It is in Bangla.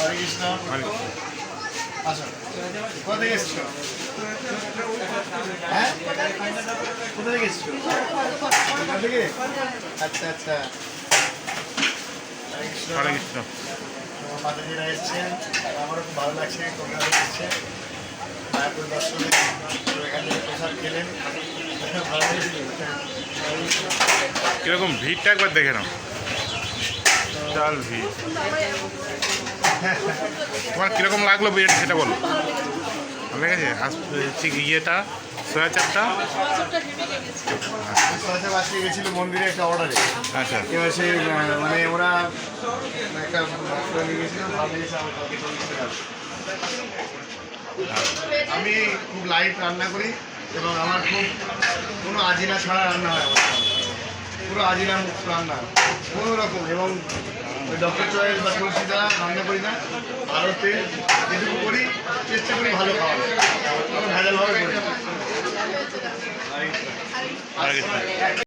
হরে কৃষ্ণ। আসো, কোথা থেকে এসছো? হ্যাঁ, কোথা থেকে এসছো? কোথা থেকে? আচ্ছা আচ্ছা, হরে কৃষ্ণ। হরে কৃষ্ণ। মাতাজিরা এসছেন, আমারও খুব ভালো লাগছে। কলকাতা এসছে মায়াপুর দর্শনে, এখানে প্রসাদ খেলেন, ভালো লেগেছিল। কিরকম ভিড়টা একবার দেখে নাও, বিশাল ভিড়। তোমার কিরকম লাগলো বিরিয়ানি সেটা বলো। ভালো লেগেছে? ঠিক ইয়েটা সোয়া চাপটা আজকে গেছিল মন্দিরে একটা অর্ডারে। আচ্ছা এবার সে মানে ওরা একটা নিয়ে গেছিল, ভালো লেগেছে আমার কাউকে চল্লিশ টাকা। আমি খুব লাইট রান্না করি এবং আমার খুব কোনো আজিনা ছাড়া রান্না হয় আমার। পুরো আজিনা মুক্ত রান্না কোনো রকম, এবং ডক্টর চয়েস বা তুলসী দ্বারা রান্না করি না। ভারতে যেটুকু করি চেষ্টা করি ভালো খাওয়া, কোনো ভেজালভাবে করি না।